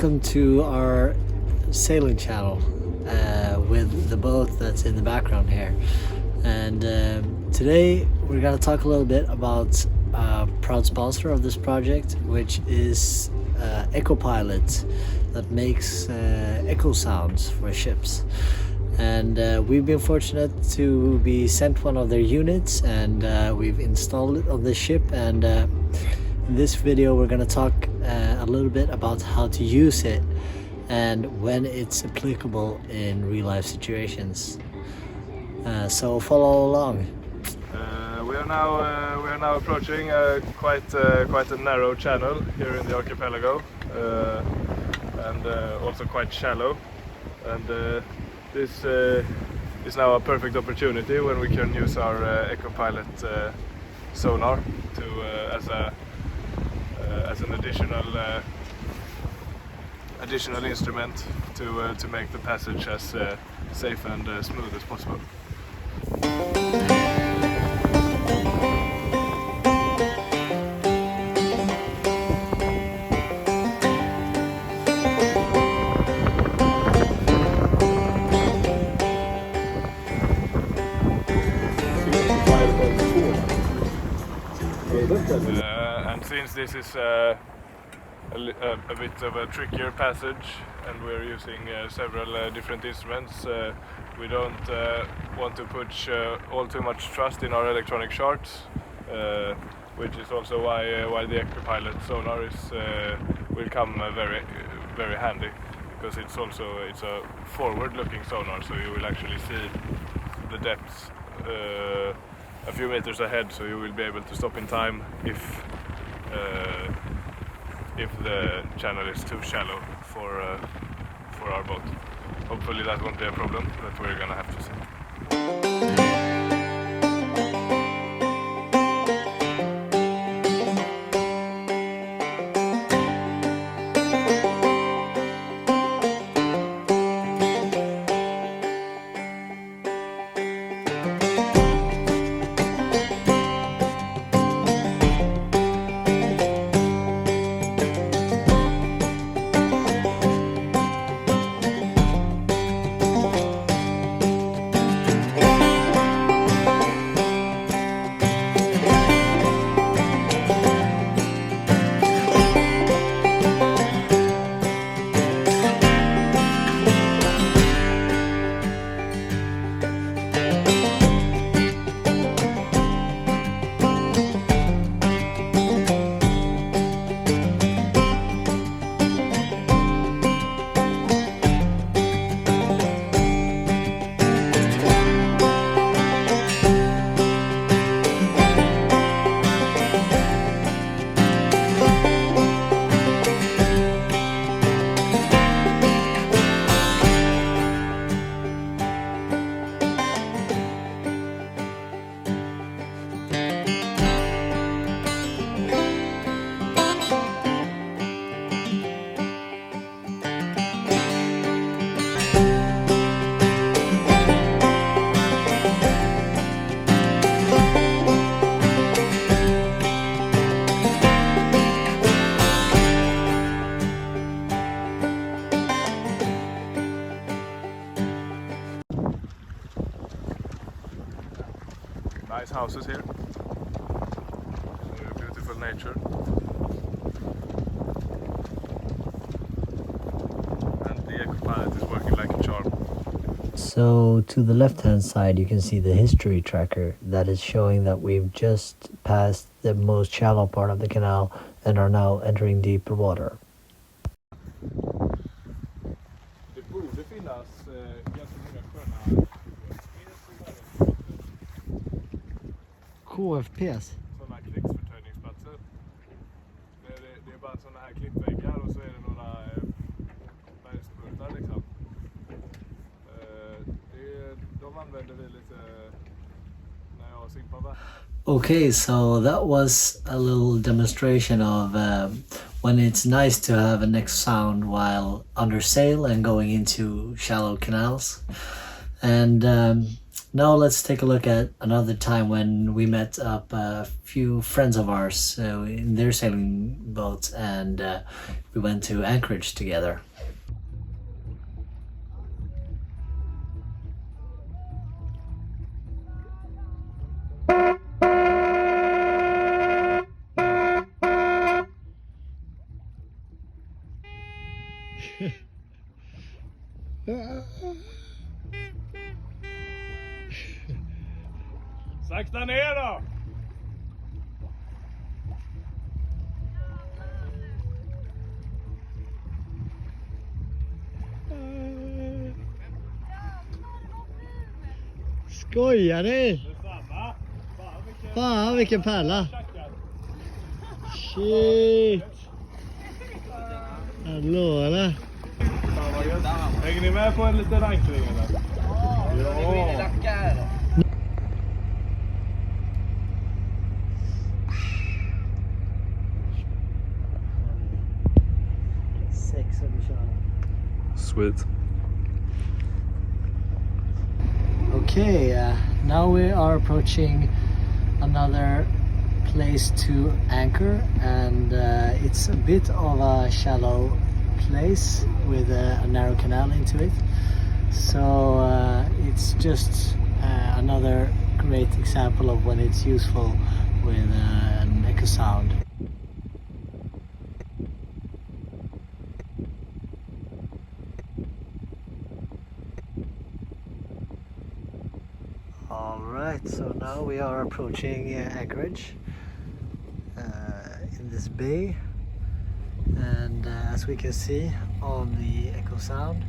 welcome to our sailing channel with the boat that's in the background here. And today we're gonna talk a little bit about a proud sponsor of this project, which is Echopilot, that makes Echosounds for ships. And we've been fortunate to be sent one of their units, and we've installed it on the ship. And in this video we're going to talk a little bit about how to use it and when it's applicable in real life situations. So follow along. We are now approaching quite a narrow channel here in the archipelago, and also quite shallow. And this is now a perfect opportunity when we can use our Echopilot sonar to as an additional instrument to make the passage as safe and smooth as possible. And since this is a bit of a trickier passage and we're using several different instruments, we don't want to put all too much trust in our electronic charts, which is also why the Echopilot sonar will come very handy, because it's a forward-looking sonar, so you will actually see the depths a few meters ahead, so you will be able to stop in time if the channel is too shallow for our boat. Hopefully that won't be a problem, but we're gonna have to see. Nice houses here, beautiful nature, and the Echopilot is working like a charm. So to the left hand side you can see the history tracker that is showing that we've just passed the most shallow part of the canal and are now entering deeper water. Det borde finnas ganska många sköna KFPs? sådana krigsförtöjningsplatser. Det är bara sådana här klippväggar och så är det några bergsbultar liksom. De använder vi lite när jag simpar. Okay, so that was a little demonstration of when it's nice to have an Echosound while under sail and going into shallow canals. And Now let's take a look at another time when we met up a few friends of ours in their sailing boats, and we went to Anchorage together. Sakta ner då! Skojar ni? Detsamma! Fan vilken pärla! Shit! Hallå eller? Hänger ni med på en liten ankring eller? Ja! Sweet. Okay, now we are approaching another place to anchor, and it's a bit of a shallow place with a narrow canal into it. So it's just another great example of when it's useful with an Echosound. Alright, so now we are approaching Anchorage in this bay, and as we can see on the Echosound,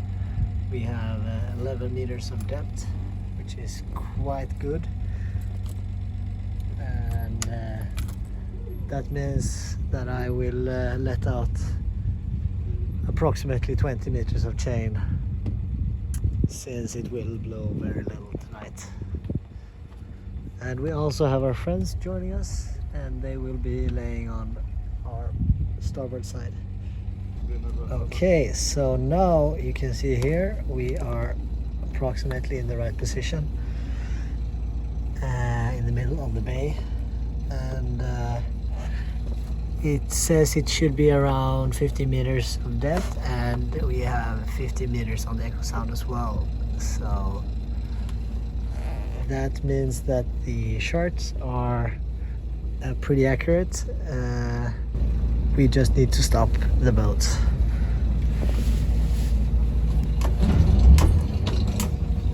we have 11 meters of depth, which is quite good, and that means that I will let out approximately 20 meters of chain, since it will blow very little tonight. And we also have our friends joining us, and they will be laying on our starboard side. Okay, so now you can see here we are approximately in the right position in the middle of the bay, and it says it should be around 50 meters of depth, and we have 50 meters on the Echosound as well. So that means that the charts are pretty accurate. We just need to stop the boat.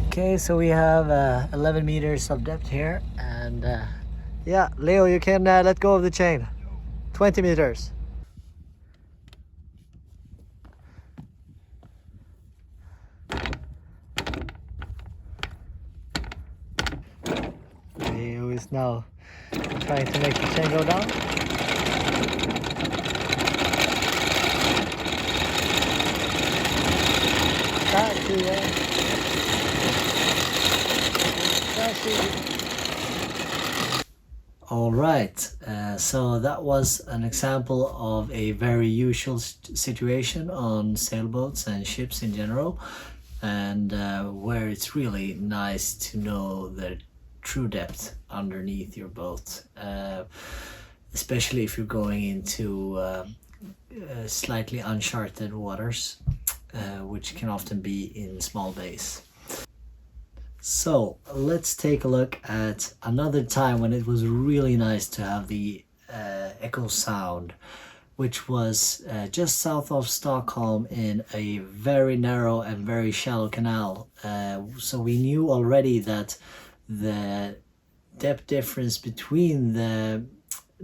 Okay, so we have 11 meters of depth here, and yeah, Leo, you can let go of the chain. 20 meters. Leo is now trying to make the chain go down. All right, so that was an example of a very usual situation on sailboats and ships in general, and where it's really nice to know the true depth underneath your boat, especially if you're going into slightly uncharted waters, which can often be in small bays. So let's take a look at another time when it was really nice to have the Echosound, which was just south of Stockholm in a very narrow and very shallow canal. So we knew already that the depth difference between the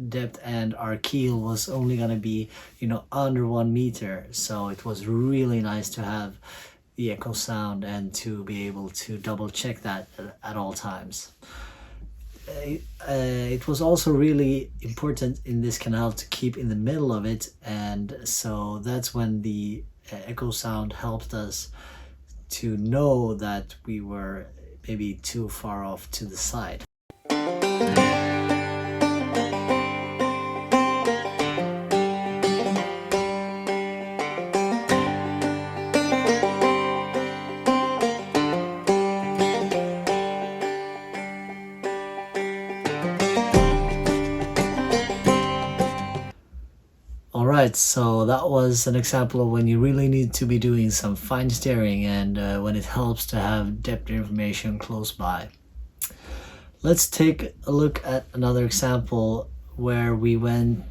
depth and our keel was only going to be, under 1 meter. So it was really nice to have the Echosound and to be able to double check that at all times. It was also really important in this canal to keep in the middle of it, and so that's when the Echosound helped us to know that we were maybe too far off to the side. Alright, so that was an example of when you really need to be doing some fine steering and when it helps to have depth information close by. Let's take a look at another example where we went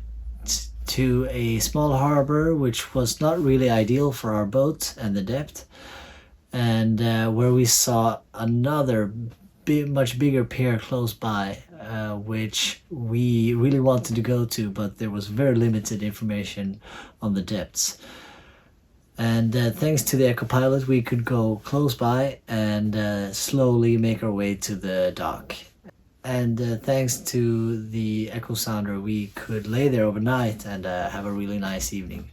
to a small harbor which was not really ideal for our boat and the depth, and where we saw another much bigger pier close by, which we really wanted to go to, but there was very limited information on the depths. And thanks to the Echopilot, we could go close by and slowly make our way to the dock. And thanks to the Echosounder, we could lay there overnight and have a really nice evening.